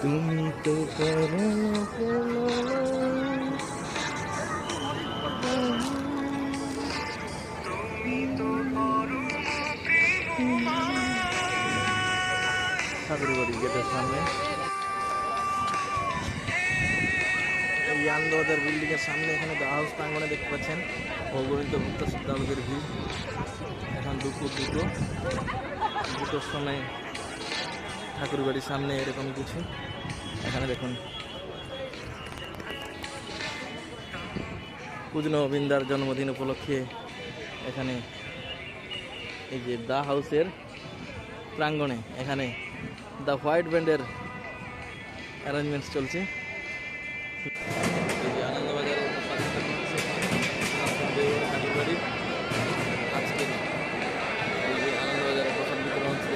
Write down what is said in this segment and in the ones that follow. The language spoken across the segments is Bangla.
তুমি তো করো ঠাকুরবাড়ি গেটের সামনে, এই আনন্দবাজার বিল্ডিং এর সামনে এখানে দা হাউস প্রাঙ্গণে দেখতে পাচ্ছেন অগণিত ভক্ত শ্রদ্ধালুদের ভিড়। এখন দুপুর দুটোর সময় ঠাকুরবাড়ির সামনে এরকম কিছু। এখানে দেখুন পূজন অবিন্দার জন্মদিন উপলক্ষে এখানে এই যে দা হাউসের প্রাঙ্গণে এখানে দ্য হোয়াইট ব্যান্ডের অ্যারেঞ্জমেন্টস চলছে। এই যে আনন্দবাজারের ঠাকুরবাড়ির আজকে এই যে আনন্দবাজারের প্রসাদ বিতরণ হচ্ছে।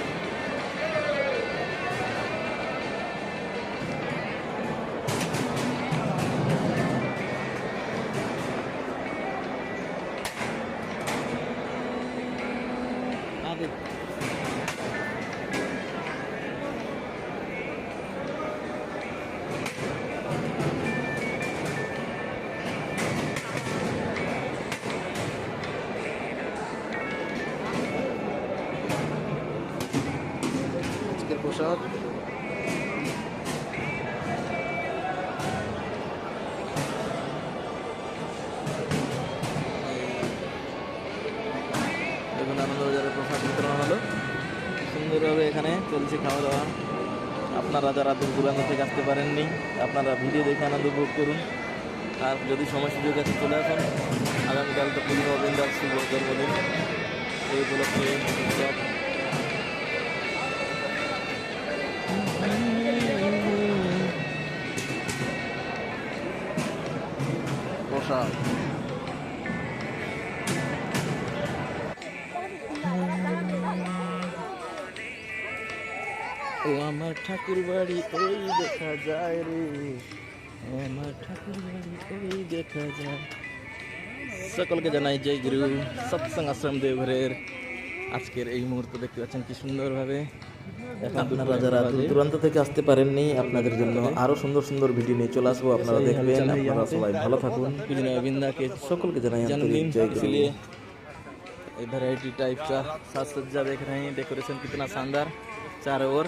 আজকের প্রসাদ দেখুন আনন্দবাজারের প্রসাদ বিতরণ হলো সুন্দরভাবে। এখানে চলছে খাওয়া দাওয়া। আপনারা যারা দূর দূরান্ত থেকে আসতে পারেননি আপনারা ভিডিও দেখে আনন্দ উপভোগ করুন। আর যদি সময় সুযোগ আছে চলে আসুন। আগামীকাল তো পূর্ণ অবিন্দার শুভ জন্মদিন, এই উপলক্ষে সব প্রসাদ। ও আমার ঠাকুর বাড়ি ওই দেখা যায় রে, আমার ঠাকুর বাড়ি ওই দেখা যায়। সকলকে জানাই জয় গুরু। সৎসঙ্গ আশ্রম দেওঘরের আজকের এই মুহূর্ত দেখতে পাচ্ছেন কি সুন্দরভাবে। আপনারা যারা দূর দূরান্ত থেকে আসতে পারেননি আপনাদের জন্য আরো সুন্দর সুন্দর ভিডিও নিয়ে চলে আসবো, আপনারা দেখবেন। আপনারা সবাই ভালো থাকুন। पूजन अविंदा के সকলকে জানাই আন্তরিক জয় গুরু। इसलिए ये वैरायटी टाइप का साज सज्जा देख रहे हैं, डेकोरेशन कितना शानदार चारों ओर।